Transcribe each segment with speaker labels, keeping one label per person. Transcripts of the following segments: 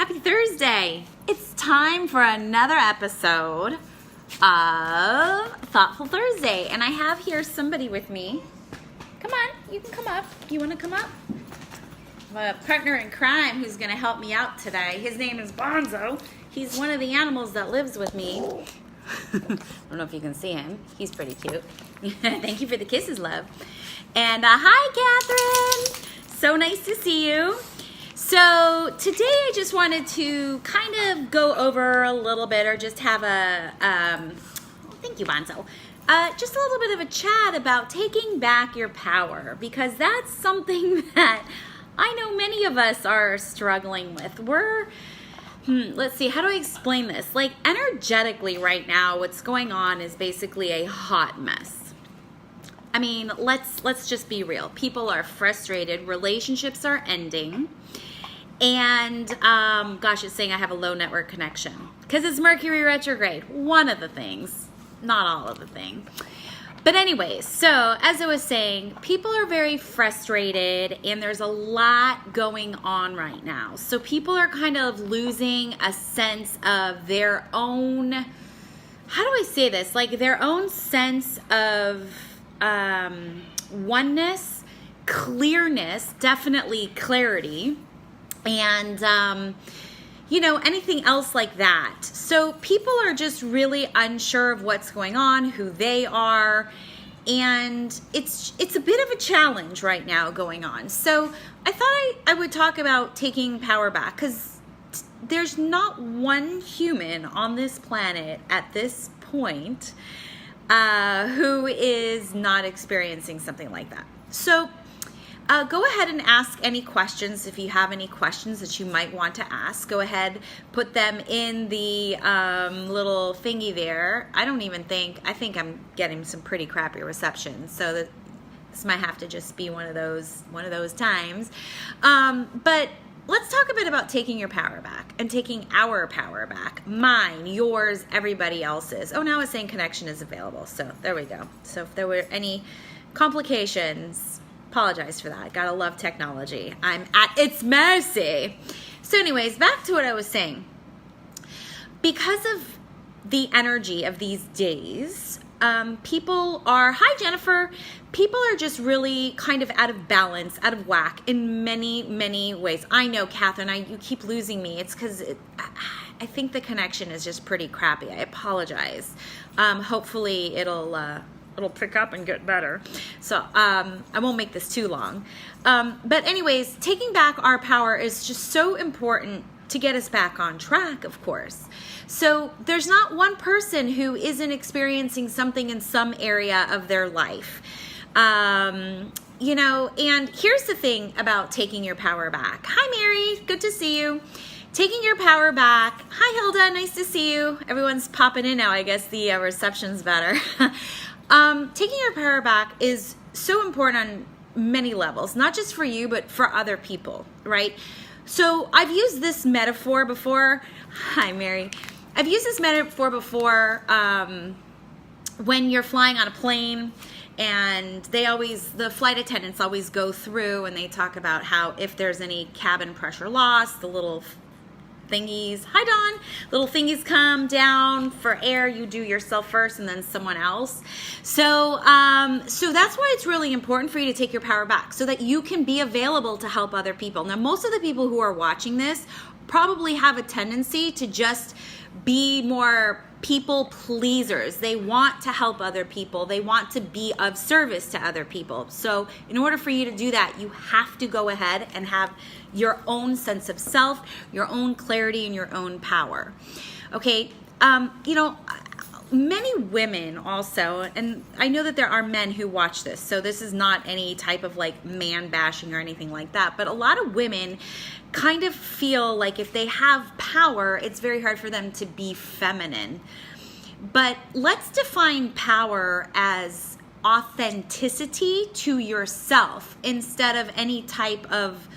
Speaker 1: Happy Thursday. It's time for another episode of Thoughtful Thursday. And I have here somebody with me. Come on, you can come up. You want to come up? My partner in crime who's going to help me out today. His name is Bonzo. He's one of the animals that lives with me. I don't know if you can see him. He's pretty cute. Thank you for the kisses, love. And hi, Catherine. So nice to see you. So today I just wanted to kind of go over a little bit, or just have a, thank you, Bonzo, just a little bit of a chat about taking back your power, because that's something that I know many of us are struggling with. Let's see, how do I explain this? Like, energetically right now, what's going on is basically a hot mess. I mean, let's just be real. People are frustrated. Relationships are ending. And, gosh, it's saying I have a low network connection. Because it's Mercury retrograde. One of the things. Not all of the thing. But anyways, so as I was saying, people are very frustrated. And there's a lot going on right now. So people are kind of losing a sense of their own, how do I say this? Like their own sense of oneness, clearness, definitely clarity. And, anything else like that. So people are just really unsure of what's going on, who they are, and it's a bit of a challenge right now going on. So I thought I would talk about taking power back, because there's not one human on this planet at this point who is not experiencing something like that. So go ahead and ask any questions. If you have any questions that you might want to ask, go ahead, put them in the little thingy there. I think I'm getting some pretty crappy reception, so this might have to just be one of those times. But let's talk a bit about taking your power back and taking our power back. Mine, yours, everybody else's. Oh, now it's saying connection is available. So there we go. So if there were any complications, apologize for that. Gotta love technology. I'm at its mercy. So anyways, back to what I was saying. Because of the energy of these days, people are, hi Jennifer, people are just really kind of out of balance, out of whack in many, many ways. I know, Catherine, you keep losing me. It's because I think the connection is just pretty crappy. I apologize. Hopefully it'll pick up and get better. So I won't make this too long. But anyways, taking back our power is just so important to get us back on track, of course. So there's not one person who isn't experiencing something in some area of their life. And here's the thing about taking your power back. Hi, Mary. Good to see you. Taking your power back. Hi, Hilda. Nice to see you. Everyone's popping in now. I guess the reception's better. Taking your power back is so important on many levels, not just for you, but for other people, right? So I've used this metaphor before. Hi, Mary. I've used this metaphor before when you're flying on a plane, and the flight attendants always go through and they talk about how if there's any cabin pressure loss, the little thingies, hi Dawn, little thingies come down for air. You do yourself first and then someone else. So that's why it's really important for you to take your power back, so that you can be available to help other people. Now, most of the people who are watching this probably have a tendency to just be more people pleasers. They want to help other people. They want to be of service to other people. So in order for you to do that, you have to go ahead and have your own sense of self, your own clarity, and your own power. Okay, many women also, and I know that there are men who watch this, so this is not any type of like man bashing or anything like that, but a lot of women kind of feel like if they have power, it's very hard for them to be feminine. But let's define power as authenticity to yourself instead of any type of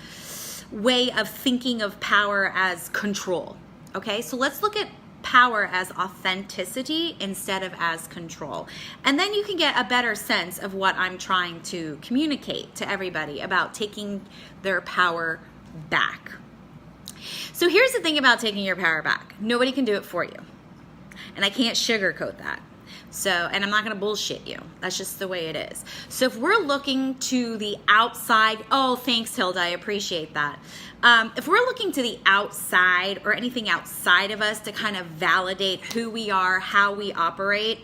Speaker 1: way of thinking of power as control. Okay, so let's look at power as authenticity instead of as control. And then you can get a better sense of what I'm trying to communicate to everybody about taking their power back. So here's the thing about taking your power back. Nobody can do it for you. And I can't sugarcoat that. So, and I'm not going to bullshit you. That's just the way it is. So if we're looking to the outside, oh, thanks, Hilda, I appreciate that. If we're looking to the outside or anything outside of us to kind of validate who we are, how we operate,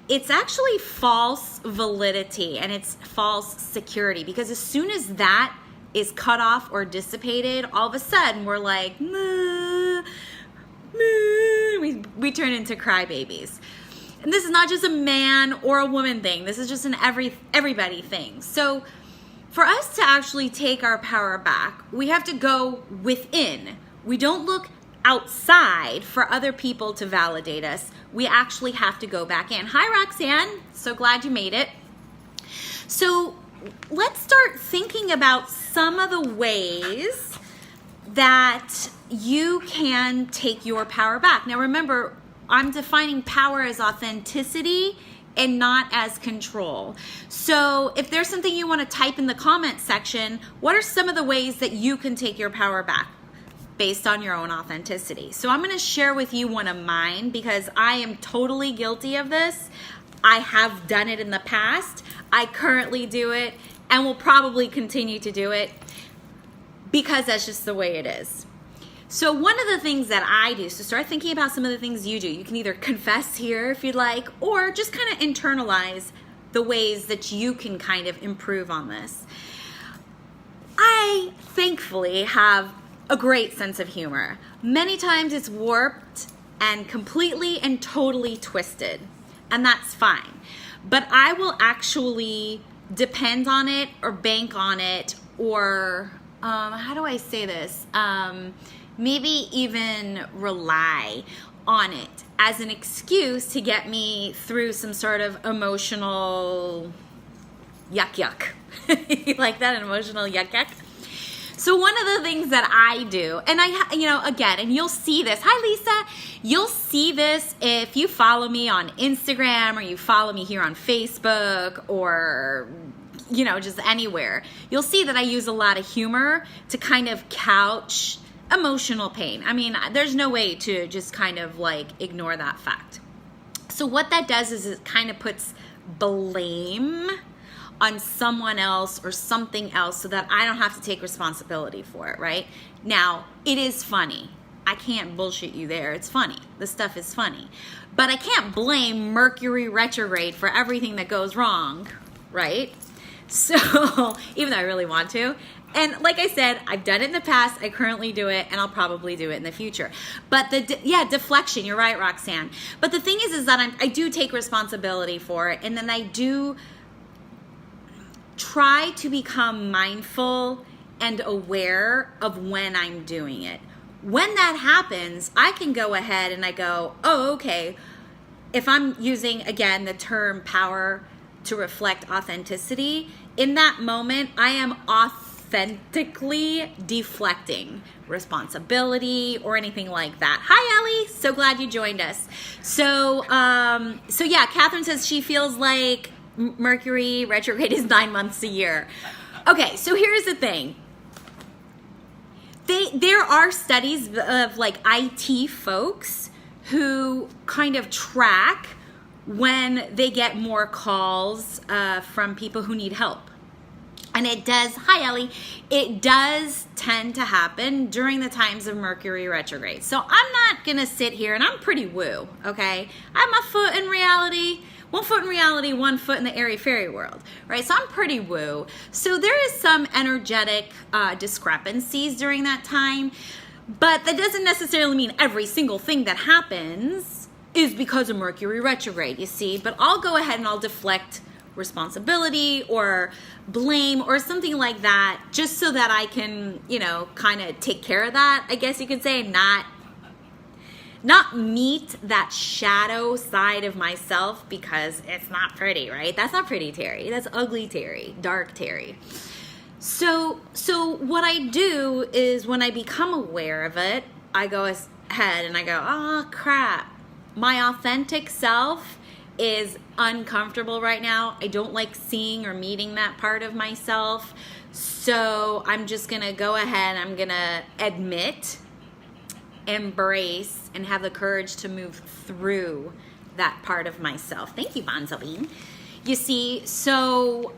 Speaker 1: it's actually false validity and it's false security, because as soon as that is cut off or dissipated, all of a sudden we're like, we turn into crybabies. And this is not just a man or a woman thing. This is just an everybody thing. So for us to actually take our power back, we have to go within. We don't look outside for other people to validate us. We actually have to go back in. Hi, Roxanne. So glad you made it. So let's start thinking about some of the ways that you can take your power back. Now remember, I'm defining power as authenticity and not as control. So if there's something you want to type in the comment section, what are some of the ways that you can take your power back based on your own authenticity? So I'm going to share with you one of mine because I am totally guilty of this. I have done it in the past. I currently do it and will probably continue to do it because that's just the way it is. So one of the things that I do, so start thinking about some of the things you do. You can either confess here if you'd like, or just kind of internalize the ways that you can kind of improve on this. I thankfully have a great sense of humor. Many times it's warped and completely and totally twisted, and that's fine. But I will actually depend on it or bank on it, or how do I say this? Maybe even rely on it as an excuse to get me through some sort of emotional yuck. You like that, an emotional yuck? So one of the things that I do, and again, and you'll see this. Hi, Lisa. You'll see this if you follow me on Instagram or you follow me here on Facebook or just anywhere. You'll see that I use a lot of humor to kind of couch emotional pain. I mean, there's no way to just kind of like ignore that fact. So what that does is it kind of puts blame on someone else or something else so that I don't have to take responsibility for it, right? Now, it is funny. I can't bullshit you there. It's funny. The stuff is funny. But I can't blame Mercury retrograde for everything that goes wrong, right? So, even though I really want to. And like I said, I've done it in the past, I currently do it, and I'll probably do it in the future. But deflection, you're right, Roxanne. But the thing is that I do take responsibility for it, and then I do try to become mindful and aware of when I'm doing it. When that happens, I can go ahead and I go, oh, okay, if I'm using, again, the term power to reflect authenticity, in that moment, I am authentically deflecting responsibility or anything like that. Hi, Ellie. So glad you joined us. So yeah, Catherine says she feels like Mercury retrograde is 9 months a year. Okay, so here's the thing. There are studies of like IT folks who kind of track when they get more calls from people who need help. And it does, hi Ellie, it does tend to happen during the times of Mercury retrograde. So I'm not gonna sit here, and I'm pretty woo, okay? I'm a foot in reality, 1 foot in reality, 1 foot in the airy fairy world, right? So I'm pretty woo. So there is some energetic discrepancies during that time, but that doesn't necessarily mean every single thing that happens is because of Mercury retrograde, you see? But I'll go ahead and I'll deflect responsibility or blame or something like that, just so that I can, kind of take care of that, I guess you could say, not meet that shadow side of myself, because it's not pretty, right? That's not pretty Terry. That's ugly Terry, dark Terry. So what I do is when I become aware of it, I go ahead and I go, oh crap, my authentic self is uncomfortable right now. I don't like seeing or meeting that part of myself. So I'm just gonna go ahead, I'm gonna admit embrace and have the courage to move through that part of myself. Thank you, Bonsaline. You see, so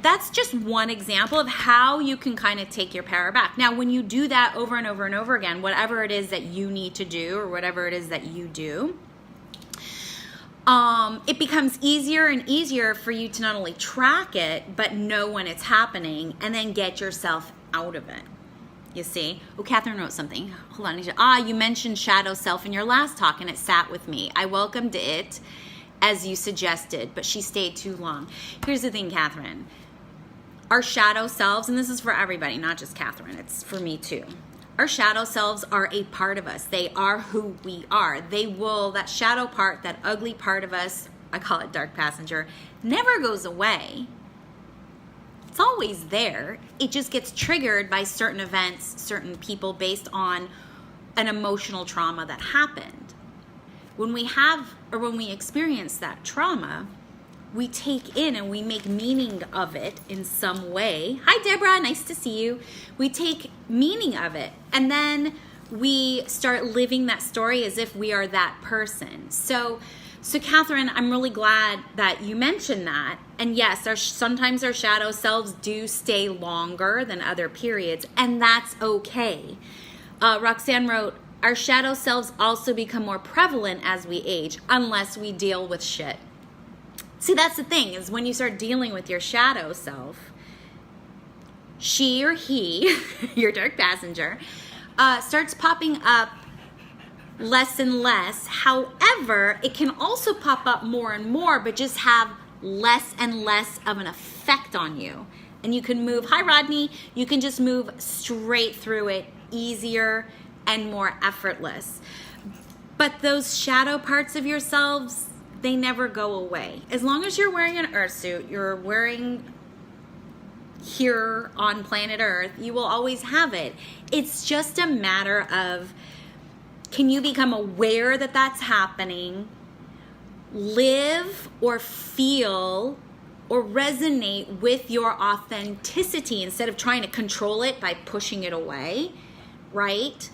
Speaker 1: that's just one example of how you can kind of take your power back. Now, when you do that over and over and over again, whatever it is that you need to do or whatever it is that you do, it becomes easier and easier for you to not only track it, but know when it's happening and then get yourself out of it. You see? Oh, Catherine wrote something. Hold on. You mentioned shadow self in your last talk and it sat with me. I welcomed it as you suggested, but she stayed too long. Here's the thing, Catherine. Our shadow selves, and this is for everybody, not just Catherine, it's for me too. Our shadow selves are a part of us. They are who we are. That shadow part, that ugly part of us, I call it dark passenger, never goes away. It's always there. It just gets triggered by certain events, certain people based on an emotional trauma that happened. When we experience that trauma, we take in and we make meaning of it in some way. Hi, Deborah, nice to see you. We take meaning of it and then we start living that story as if we are that person. So Catherine, I'm really glad that you mentioned that. And yes, sometimes our shadow selves do stay longer than other periods, and that's okay. Roxanne wrote, our shadow selves also become more prevalent as we age, unless we deal with shit. See, that's the thing, is when you start dealing with your shadow self, she or he, your dark passenger, starts popping up less and less. However, it can also pop up more and more, but just have less and less of an effect on you. And you can move, hi Rodney, you can just move straight through it, easier and more effortless. But those shadow parts of yourselves, they never go away. As long as you're wearing an earth suit, you're wearing here on planet Earth, you will always have it. It's just a matter of, can you become aware that that's happening, live or feel or resonate with your authenticity instead of trying to control it by pushing it away, right?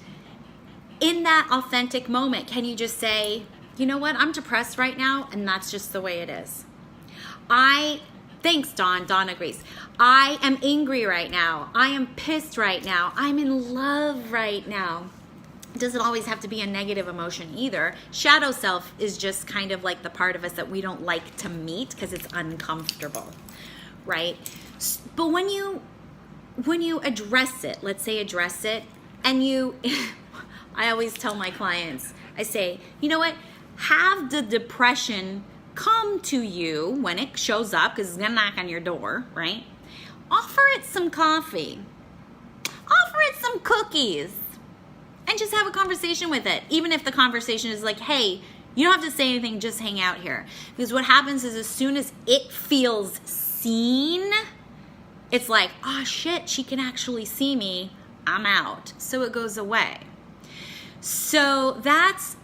Speaker 1: In that authentic moment, can you just say, you know what, I'm depressed right now, and that's just the way it is. Thanks, Dawn. Dawn agrees. I am angry right now. I am pissed right now. I'm in love right now. It doesn't always have to be a negative emotion either. Shadow self is just kind of like the part of us that we don't like to meet because it's uncomfortable, right? But when you address it, let's say address it, and I always tell my clients, I say, you know what? Have the depression come to you when it shows up, because it's going to knock on your door, right? Offer it some coffee. Offer it some cookies. And just have a conversation with it. Even if the conversation is like, hey, you don't have to say anything, just hang out here. Because what happens is as soon as it feels seen, it's like, oh shit, she can actually see me. I'm out. So it goes away. So that's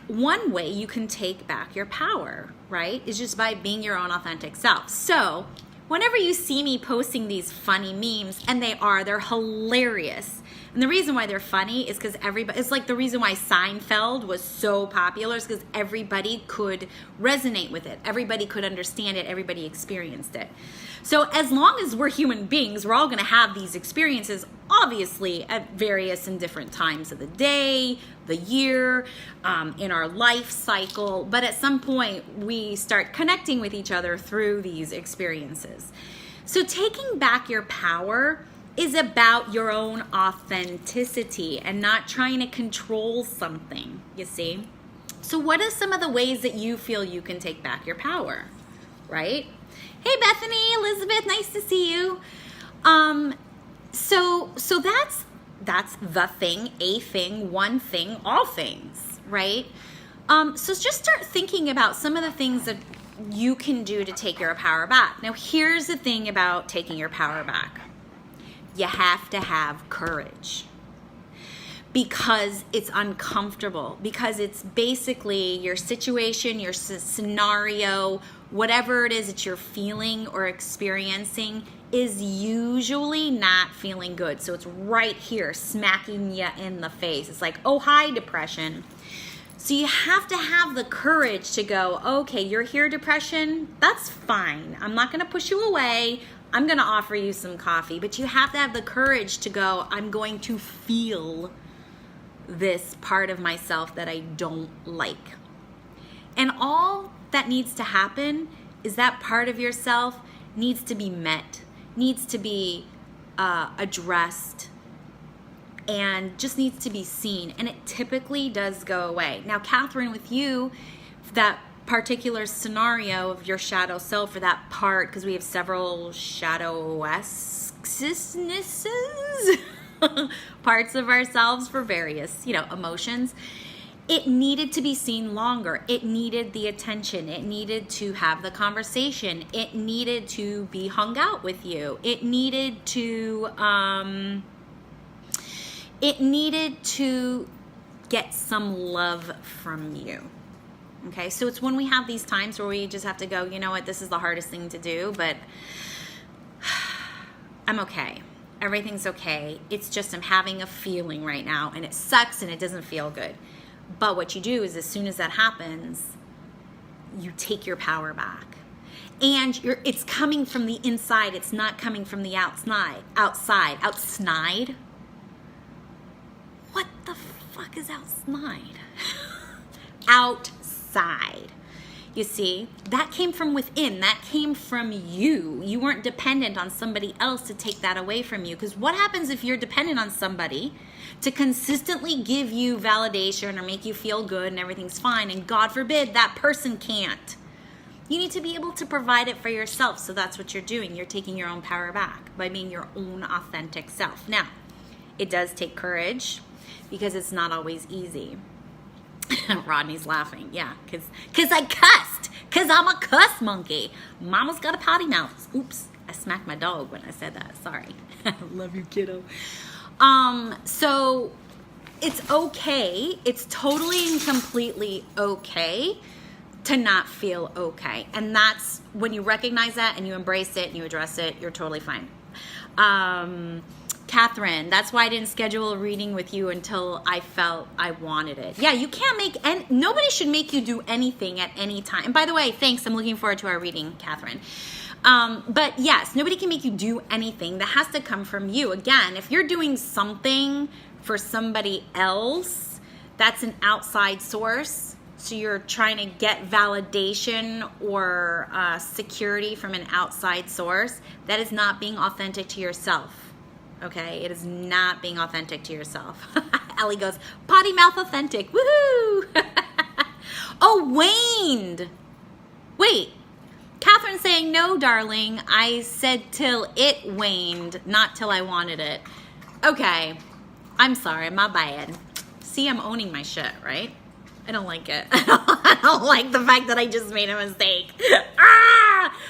Speaker 1: one way you can take back your power, right? Is just by being your own authentic self. So whenever you see me posting these funny memes, and they're hilarious. And the reason why they're funny is because it's like the reason why Seinfeld was so popular is because everybody could resonate with it. Everybody could understand it. Everybody experienced it. So as long as we're human beings, we're all going to have these experiences, obviously, at various and different times of the day, the year, in our life cycle. But at some point, we start connecting with each other through these experiences. So taking back your power is about your own authenticity and not trying to control something, you see? So what are some of the ways that you feel you can take back your power, right? Hey, Bethany, Elizabeth, nice to see you. So that's the thing, a thing, one thing, all things, right? So just start thinking about some of the things that you can do to take your power back. Now, here's the thing about taking your power back. You have to have courage because it's uncomfortable, because it's basically your situation, your scenario, whatever it is that you're feeling or experiencing is usually not feeling good. So it's right here, smacking you in the face. It's like, oh, hi, depression. So you have to have the courage to go, okay, you're here, depression. That's fine. I'm not going to push you away. I'm going to offer you some coffee. But you have to have the courage to go, I'm going to feel this part of myself that I don't like. And all that needs to happen is that part of yourself needs to be met, needs to be addressed, and just needs to be seen. And it typically does go away. Now, Catherine, with you, that particular scenario of your shadow self, or that part, because we have several shadow-esquenesses, parts of ourselves for various, emotions. It needed to be seen longer. It needed the attention. It needed to have the conversation. It needed to be hung out with you. It needed to get some love from you. Okay, so it's when we have these times where we just have to go, you know what, this is the hardest thing to do, but I'm okay. Everything's okay. It's just I'm having a feeling right now, and it sucks and it doesn't feel good. But what you do is, as soon as that happens, you take your power back. And it's coming from the inside. It's not coming from the outside. Outside. What the fuck is outside? Outside. You see, that came from within. That came from you. You weren't dependent on somebody else to take that away from you. Because what happens if you're dependent on somebody to consistently give you validation or make you feel good and everything's fine, and God forbid that person can't? You need to be able to provide it for yourself. So that's what you're doing. You're taking your own power back by being your own authentic self. Now, it does take courage because it's not always easy. Rodney's laughing. Yeah, because I cussed. Because I'm a cuss monkey. Mama's got a potty mouth. Oops, I smacked my dog when I said that. Sorry. I love you, kiddo. So it's okay. It's totally and completely okay to not feel okay. And that's when you recognize that and you embrace it and you address it, you're totally fine. Catherine, that's why I didn't schedule a reading with you until I felt I wanted it. Yeah, you can't nobody should make you do anything at any time. And by the way, thanks. I'm looking forward to our reading, Catherine. But yes, nobody can make you do anything. That has to come from you. Again, if you're doing something for somebody else, that's an outside source. So you're trying to get validation or security from an outside source. That is not being authentic to yourself. Okay, it is not being authentic to yourself. Ellie goes, potty mouth authentic. Woohoo! Oh, waned. Wait, Catherine's saying, no, darling. I said till it waned, not till I wanted it. Okay, I'm sorry, my bad. See, I'm owning my shit, right? I don't like it. I don't like the fact that I just made a mistake.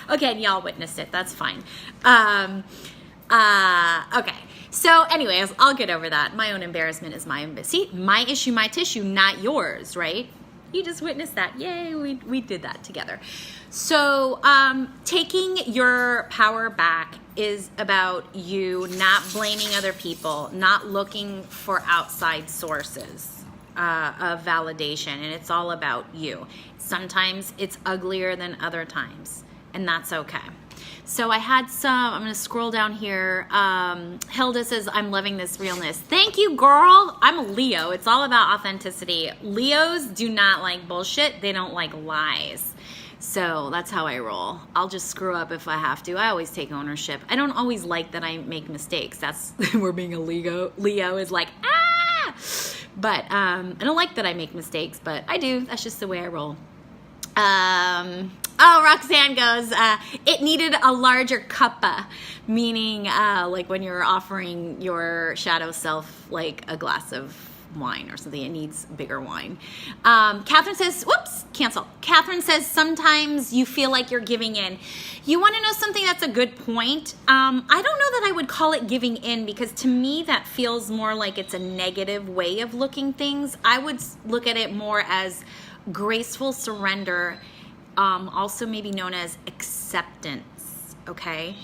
Speaker 1: Okay, and y'all witnessed it. That's fine. Okay. So anyways, I'll get over that. My own embarrassment is see, my issue, my tissue, not yours, right? You just witnessed that. Yay, we did that together. So taking your power back is about you not blaming other people, not looking for outside sources of validation, and it's all about you. Sometimes it's uglier than other times, and that's okay. So I had I'm going to scroll down here. Hilda says, I'm loving this realness. Thank you, girl. I'm a Leo. It's all about authenticity. Leos do not like bullshit. They don't like lies. So that's how I roll. I'll just screw up if I have to. I always take ownership. I don't always like that I make mistakes. That's where being a Leo is like, ah! But I don't like that I make mistakes, but I do. That's just the way I roll. Oh, Roxanne goes, it needed a larger cuppa, meaning like when you're offering your shadow self like a glass of wine or something, it needs bigger wine. Catherine says, whoops, cancel. Catherine says, sometimes you feel like you're giving in. You want to know something that's a good point? I don't know that I would call it giving in, because to me that feels more like it's a negative way of looking things. I would look at it more as graceful surrender, also maybe known as acceptance, okay?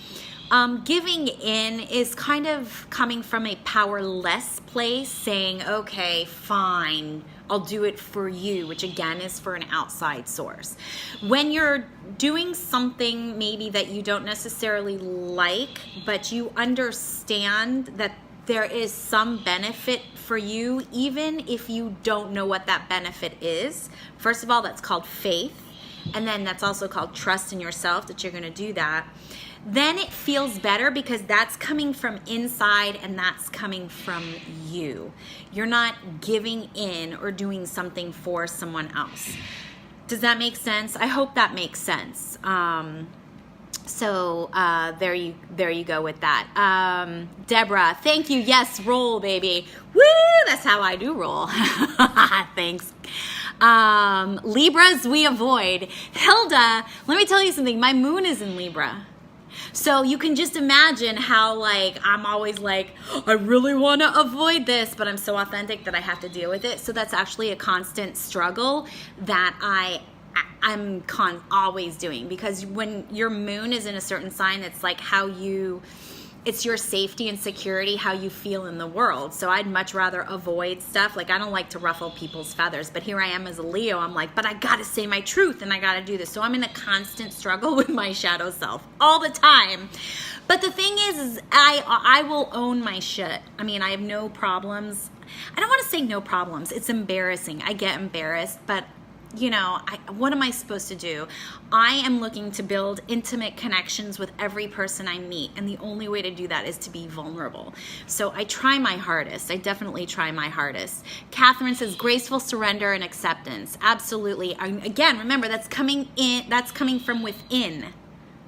Speaker 1: Giving in is kind of coming from a powerless place, saying, okay, fine, I'll do it for you, which again is for an outside source. When you're doing something maybe that you don't necessarily like, but you understand that there is some benefit for you, even if you don't know what that benefit is. First of all, that's called faith. And then that's also called trust in yourself that you're going to do that. Then it feels better because that's coming from inside and that's coming from you. You're not giving in or doing something for someone else. Does that make sense? I hope that makes sense. So there you go with that. Deborah, thank you. Yes, roll, baby. Woo! That's how I do roll. Thanks. Libras we avoid. Hilda, let me tell you something. My moon is in Libra. So you can just imagine how, like, I'm always like, I really want to avoid this, but I'm so authentic that I have to deal with it. So that's actually a constant struggle that I'm always doing, because when your moon is in a certain sign, it's like it's your safety and security, how you feel in the world. So I'd much rather avoid stuff. Like, I don't like to ruffle people's feathers, but here I am as a Leo. I'm like, but I gotta say my truth and I gotta do this. So I'm in a constant struggle with my shadow self all the time. But the thing is I will own my shit. I mean, I have no problems. I don't want to say no problems. It's embarrassing. I get embarrassed, but you know, what am I supposed to do? I am looking to build intimate connections with every person I meet, and the only way to do that is to be vulnerable. So I try my hardest. I definitely try my hardest. Catherine says graceful surrender and acceptance. Absolutely. Again, remember, that's coming from within,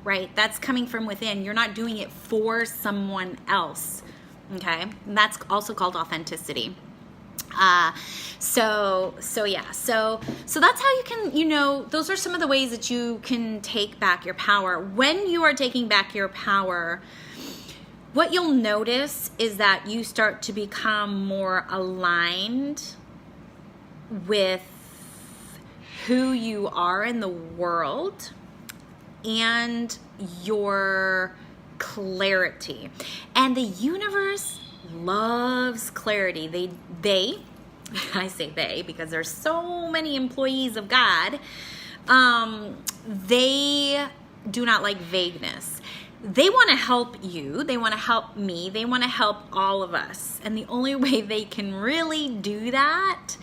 Speaker 1: right? That's coming from within. You're not doing it for someone else, okay? And that's also called authenticity. So that's how you can, those are some of the ways that you can take back your power. When you are taking back your power, what you'll notice is that you start to become more aligned with who you are in the world and your clarity. And the universe loves clarity. They I say they because there's so many employees of God, they do not like vagueness. They want to help you, they want to help me, they want to help all of us. And the only way they can really do that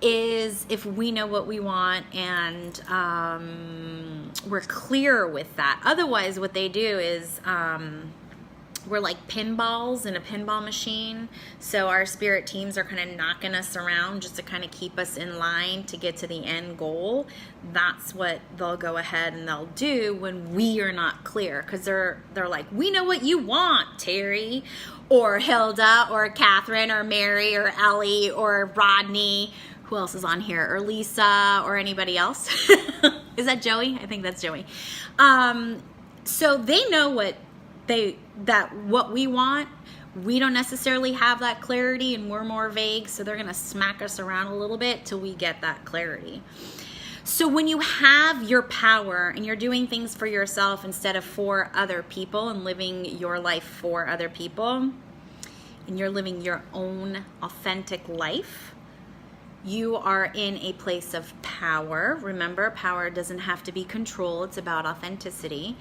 Speaker 1: is if we know what we want and we're clear with that. Otherwise, what they do is we're like pinballs in a pinball machine. So our spirit teams are kind of knocking us around just to kind of keep us in line to get to the end goal. That's what they'll go ahead and they'll do when we are not clear, because they're like, we know what you want, Terry, or Hilda, or Catherine, or Mary, or Ellie, or Rodney. Who else is on here? Or Lisa, or anybody else? Is that Joey? I think that's Joey. So they know what we want. We don't necessarily have that clarity and we're more vague, so they're gonna smack us around a little bit till we get that clarity. So when you have your power and you're doing things for yourself instead of for other people and living your life for other people, and you're living your own authentic life, you are in a place of power. Remember, power doesn't have to be control, it's about authenticity.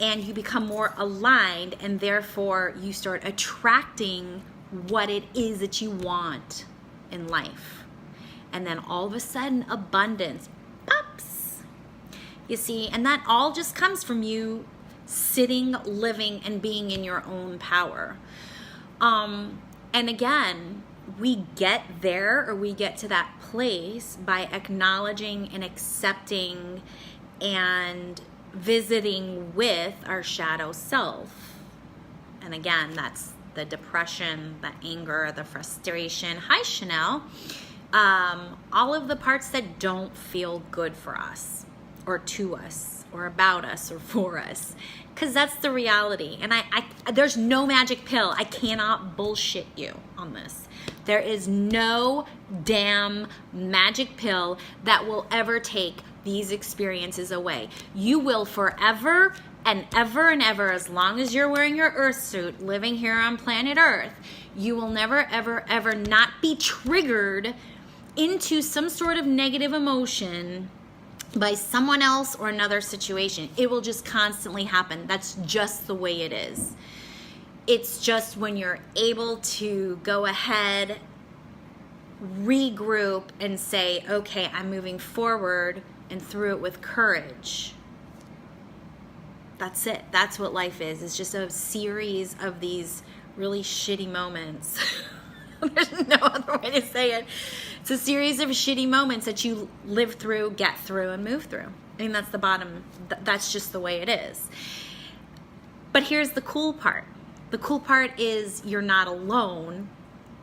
Speaker 1: And you become more aligned, and therefore you start attracting what it is that you want in life. And then all of a sudden, abundance pops. You see, and that all just comes from you sitting, living, and being in your own power. And again, we get there, or we get to that place by acknowledging and accepting and visiting with our shadow self. And again, that's the depression, the anger, the frustration. Hi, Chanel. All of the parts that don't feel good for us, or to us, or about us, or for us, because that's the reality. And I there's no magic pill. I cannot bullshit you on this. There is no damn magic pill that will ever take these experiences away. You will forever and ever, as long as you're wearing your Earth suit, living here on planet Earth, you will never, ever not be triggered into some sort of negative emotion by someone else or another situation. It will just constantly happen. That's just the way it is. It's just when you're able to go ahead, regroup, and say, okay, I'm moving forward and through it with courage. That's it. That's what life is. It's just a series of these really shitty moments. There's no other way to say it. It's a series of shitty moments that you live through, get through, and move through. I mean, that's the bottom. That's just the way it is. But here's the cool part. The cool part is you're not alone.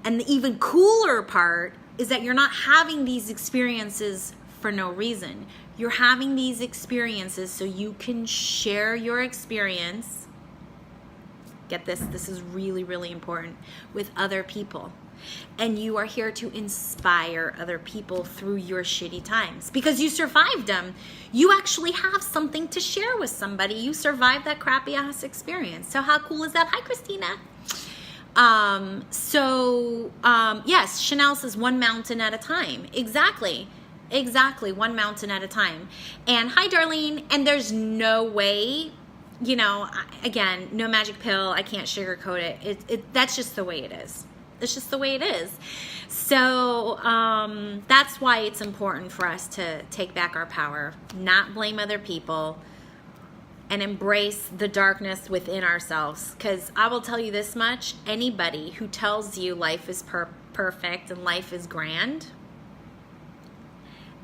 Speaker 1: And the even cooler part is that you're not having these experiences for no reason. You're having these experiences so you can share your experience. Get this, this is really, really important, with other people. And you are here to inspire other people through your shitty times because you survived them. You actually have something to share with somebody. You survived that crappy ass experience. So how cool is that? Hi, Christina. Yes, Chanel says one mountain at a time. Exactly, one mountain at a time. And hi, Darlene. And there's no way, you know, again, no magic pill. I can't sugarcoat it. That's just the way it is. It's just the way it is. So that's why it's important for us to take back our power, not blame other people, and embrace the darkness within ourselves. Because I will tell you this much, anybody who tells you life is perfect and life is grand,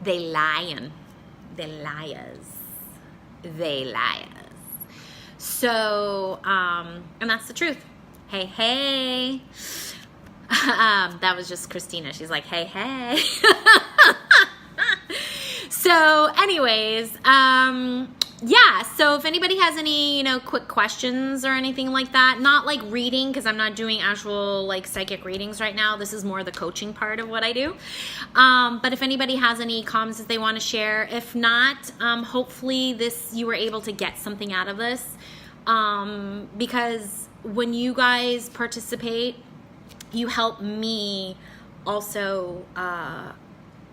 Speaker 1: they lying. They liars. They liars. So, and that's the truth. Hey, hey. That was just Christina. She's like, hey, hey. So anyways, yeah, so if anybody has any, you know, quick questions or anything like that, not like reading, because I'm not doing actual like psychic readings right now. This is more the coaching part of what I do. But if anybody has any comments that they want to share, if not, hopefully you were able to get something out of this. Because when you guys participate, you help me also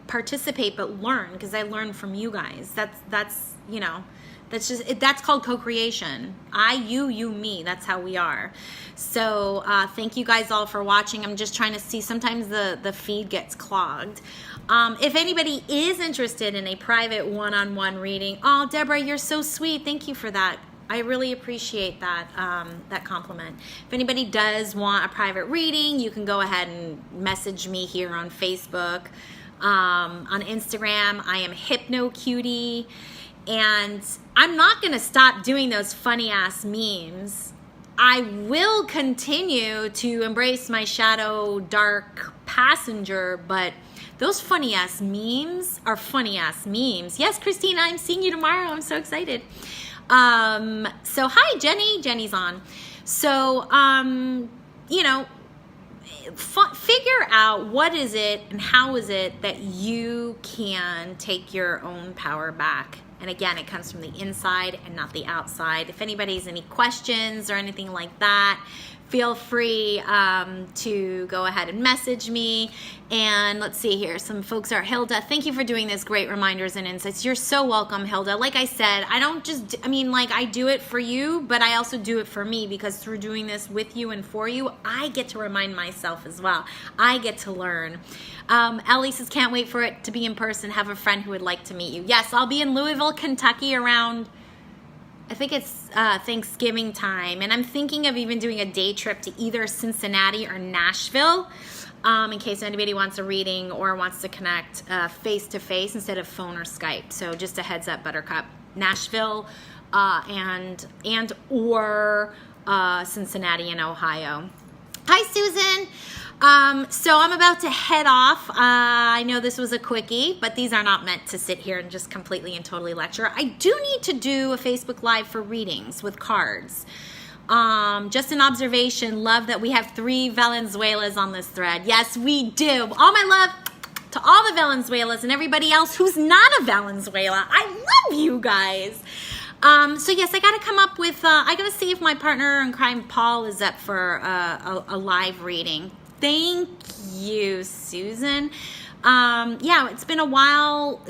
Speaker 1: participate, but learn, because I learn from you guys. That's you know, that's called co-creation. You, me. That's how we are. So thank you guys all for watching. I'm just trying to see. Sometimes the feed gets clogged. If anybody is interested in a private one-on-one reading, oh, Deborah, you're so sweet. Thank you for that. I really appreciate that that compliment. If anybody does want a private reading, you can go ahead and message me here on Facebook. On Instagram, I am HypnoCutie. And I'm not going to stop doing those funny ass memes. I will continue to embrace my shadow dark passenger, but those funny ass memes are funny ass memes. Yes, Christina, I'm seeing you tomorrow. I'm so excited. So hi, Jenny. Jenny's on. So, you know, figure out what is it and how is it that you can take your own power back. And again, it comes from the inside and not the outside. If anybody has any questions or anything like that, feel free to go ahead and message me. And let's see here. Some folks are, Hilda, thank you for doing this great reminders and insights. You're so welcome, Hilda. Like I said, I do it for you, but I also do it for me, because through doing this with you and for you, I get to remind myself as well. I get to learn. Ellie says, can't wait for it to be in person. Have a friend who would like to meet you. Yes, I'll be in Louisville, Kentucky around, I think it's Thanksgiving time, and I'm thinking of even doing a day trip to either Cincinnati or Nashville, in case anybody wants a reading or wants to connect face-to-face instead of phone or Skype. So just a heads up, Buttercup. Nashville and or Cincinnati in Ohio. Hi, Susan. So I'm about to head off. I know this was a quickie, but these are not meant to sit here and just completely and totally lecture. I do need to do a Facebook Live for readings with cards. Just an observation. Love that we have 3 Valenzuelas on this thread. Yes, we do. All my love to all the Valenzuelas and everybody else who's not a Valenzuela. I love you guys. So yes, I got to come up with, I got to see if my partner in crime, Paul, is up for a live reading. Thank you, Susan. Yeah, it's been a while.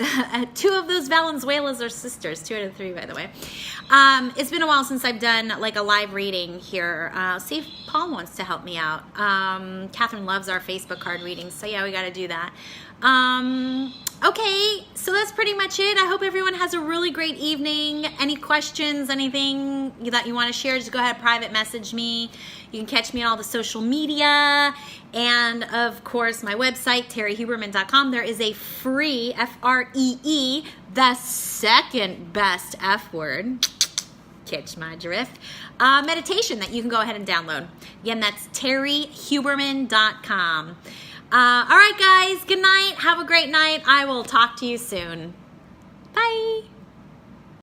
Speaker 1: Two of those Valenzuelas are sisters, 2 out of 3, by the way. It's been a while since I've done like a live reading here. See if Paul wants to help me out. Catherine loves our Facebook card readings, so yeah, we got to do that. Okay, so that's pretty much it. I hope everyone has a really great evening. Any questions, anything that you want to share, just go ahead and private message me. You can catch me on all the social media. And of course, my website, terryhuberman.com. There is a free, F-R-E-E, the second best F word, catch my drift, meditation that you can go ahead and download. Again, that's terryhuberman.com. All right, guys, good night. Have a great night. I will talk to you soon. Bye.